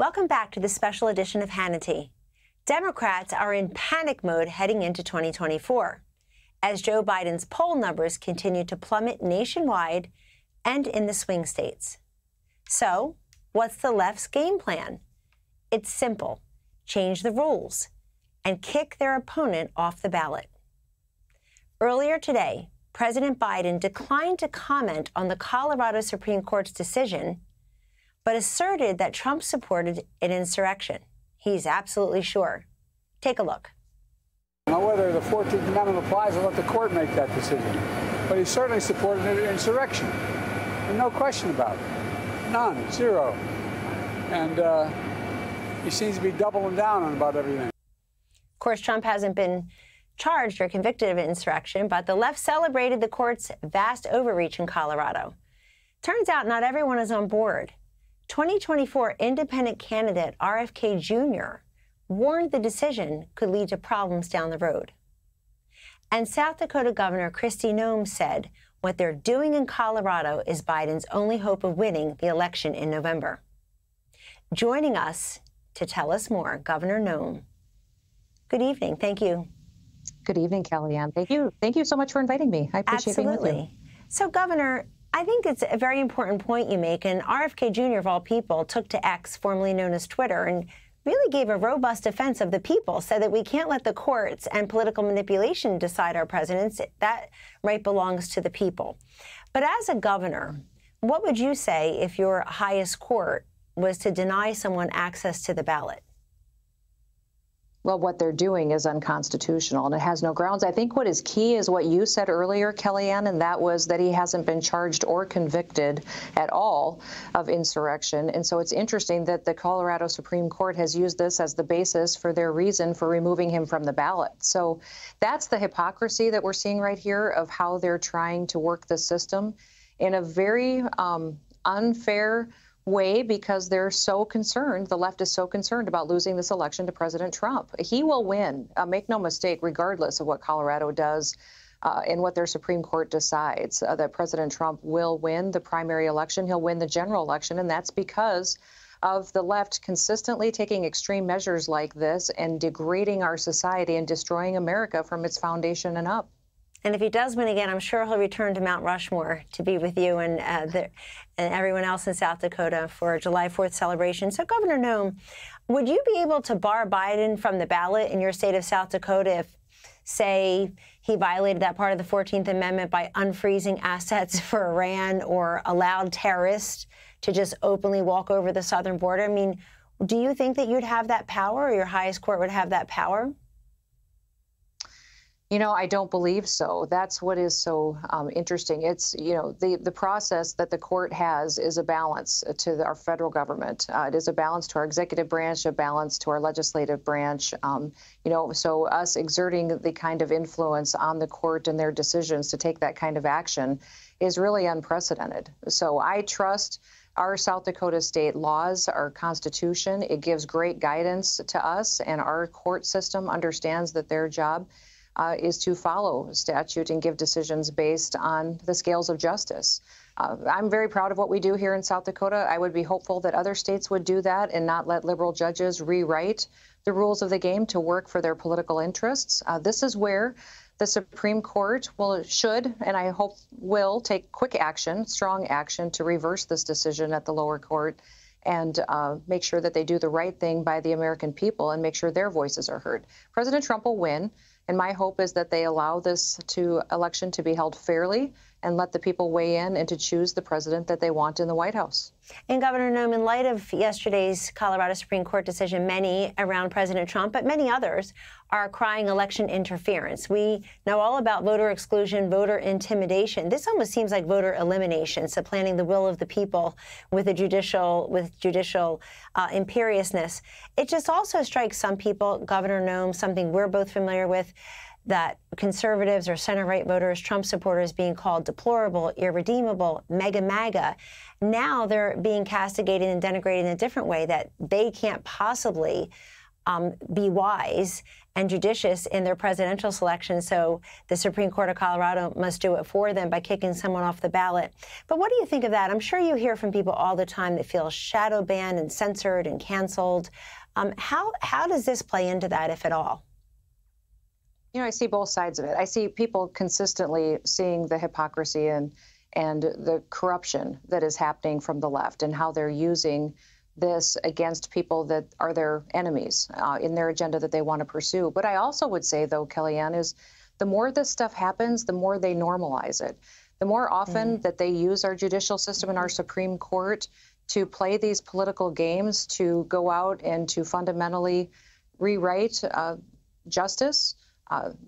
Welcome back to the special edition of Hannity. Democrats are in panic mode heading into 2024 as Joe Biden's poll numbers continue to plummet nationwide and in the swing states. So, what's the left's game plan? It's simple. Change the rules and kick their opponent off the ballot. Earlier today, President Biden declined to comment on the Colorado Supreme Court's decision, but asserted that Trump supported an insurrection. He's absolutely sure. Take a look. Now, whether the 14th Amendment applies, I'll let the court make that decision. But he certainly supported an insurrection. And no question about it. None. Zero. And he seems to be doubling down on about everything. Of course, Trump hasn't been charged or convicted of insurrection, but the left celebrated the court's vast overreach in Colorado. Turns out not everyone is on board. 2024 independent candidate RFK Jr. warned the decision could lead to problems down the road. And South Dakota Governor Kristi Noem said what they're doing in Colorado is Biden's only hope of winning the election in November. Joining us to tell us more, Governor Noem. Good evening. Thank you. Good evening, Kellyanne. Thank you. Thank you so much for inviting me. I appreciate being with you. So, Governor, I think it's a very important point you make, and RFK Jr., of all people, took to X, formerly known as Twitter, and really gave a robust defense of the people, said that we can't let the courts and political manipulation decide our presidents. That right belongs to the people. But as a governor, what would you say if your highest court was to deny someone access to the ballot? Well, what they're doing is unconstitutional, and it has no grounds. I think what is key is what you said earlier, Kellyanne, and that was that he hasn't been charged or convicted at all of insurrection. And so it's interesting that the Colorado Supreme Court has used this as the basis for their reason for removing him from the ballot. So that's the hypocrisy that we're seeing right here of how they're trying to work the system in a very unfair way, because they're so concerned, the left is so concerned about losing this election to President Trump. He will win, make no mistake, regardless of what Colorado does and what their Supreme Court decides, that President Trump will win the primary election. He'll win the general election, and that's because of the left consistently taking extreme measures like this and degrading our society and destroying America from its foundation and up. And if he does win again, I'm sure he'll return to Mount Rushmore to be with you and everyone else in South Dakota for July 4th celebration. So, Governor Noem, would you be able to bar Biden from the ballot in your state of South Dakota if, say, he violated that part of the 14th Amendment by unfreezing assets for Iran or allowed terrorists to just openly walk over the southern border? I mean, do you think that you'd have that power, or your highest court would have that power? You know, I don't believe so. That's what is so interesting. It's, you know, the process that the court has is a balance to our federal government. It is a balance to our executive branch, a balance to our legislative branch. You know, so us exerting the kind of influence on the court and their decisions to take that kind of action is really unprecedented. So I trust our South Dakota state laws, our Constitution. It gives great guidance to us, and our court system understands that their job is to follow statute and give decisions based on the scales of justice. I'm very proud of what we do here in South Dakota. I would be hopeful that other states would do that and not let liberal judges rewrite the rules of the game to work for their political interests. This is where the Supreme Court should, and I hope will, take quick action, strong action to reverse this decision at the lower court and make sure that they do the right thing by the American people and make sure their voices are heard. President Trump will win. And my hope is that they allow this election to be held fairly and let the people weigh in and to choose the president that they want in the White House. And Governor Noem, in light of yesterday's Colorado Supreme Court decision, many around President Trump, but many others, are crying election interference. We know all about voter exclusion, voter intimidation. This almost seems like voter elimination, supplanting the will of the people with judicial imperiousness. It just also strikes some people, Governor Noem, something we're both familiar with, that conservatives or center-right voters, Trump supporters, being called deplorable, irredeemable, mega MAGA. Now they're being castigated and denigrated in a different way, that they can't possibly be wise and judicious in their presidential selection, so the Supreme Court of Colorado must do it for them by kicking someone off the ballot. But what do you think of that? I'm sure you hear from people all the time that feel shadow banned and censored and canceled. How does this play into that, if at all? You know, I see both sides of it. I see people consistently seeing the hypocrisy and the corruption that is happening from the left and how they're using this against people that are their enemies in their agenda that they want to pursue. But I also would say, though, Kellyanne, is the more this stuff happens, the more they normalize it. The more often that they use our judicial system and our Supreme Court to play these political games, to go out and to fundamentally rewrite justice,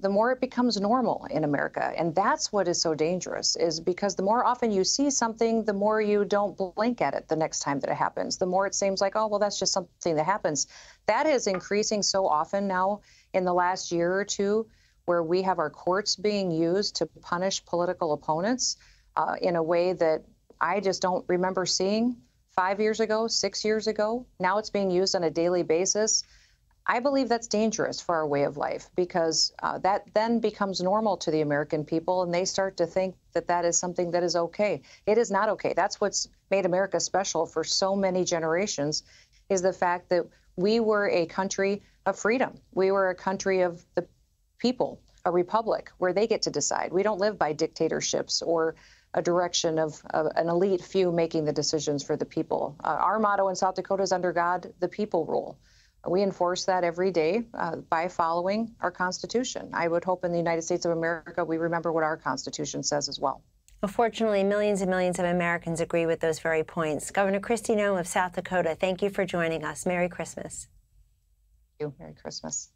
the more it becomes normal in America. And that's what is so dangerous, is because the more often you see something, the more you don't blink at it the next time that it happens. The more it seems like, oh, well, that's just something that happens. That is increasing so often now in the last year or two, where we have our courts being used to punish political opponents in a way that I just don't remember seeing 5 years ago, 6 years ago. Now it's being used on a daily basis. I believe that's dangerous for our way of life, because that then becomes normal to the American people, and they start to think that that is something that is okay. It is not okay. That's what's made America special for so many generations, is the fact that we were a country of freedom. We were a country of the people, a republic where they get to decide. We don't live by dictatorships or a direction of an elite few making the decisions for the people. Our motto in South Dakota is under God, the people rule. We enforce that every day by following our Constitution. I would hope in the United States of America we remember what our Constitution says as well. Unfortunately, millions and millions of Americans agree with those very points. Governor Kristi Noem of South Dakota, thank you for joining us. Merry Christmas. Thank you. Merry Christmas.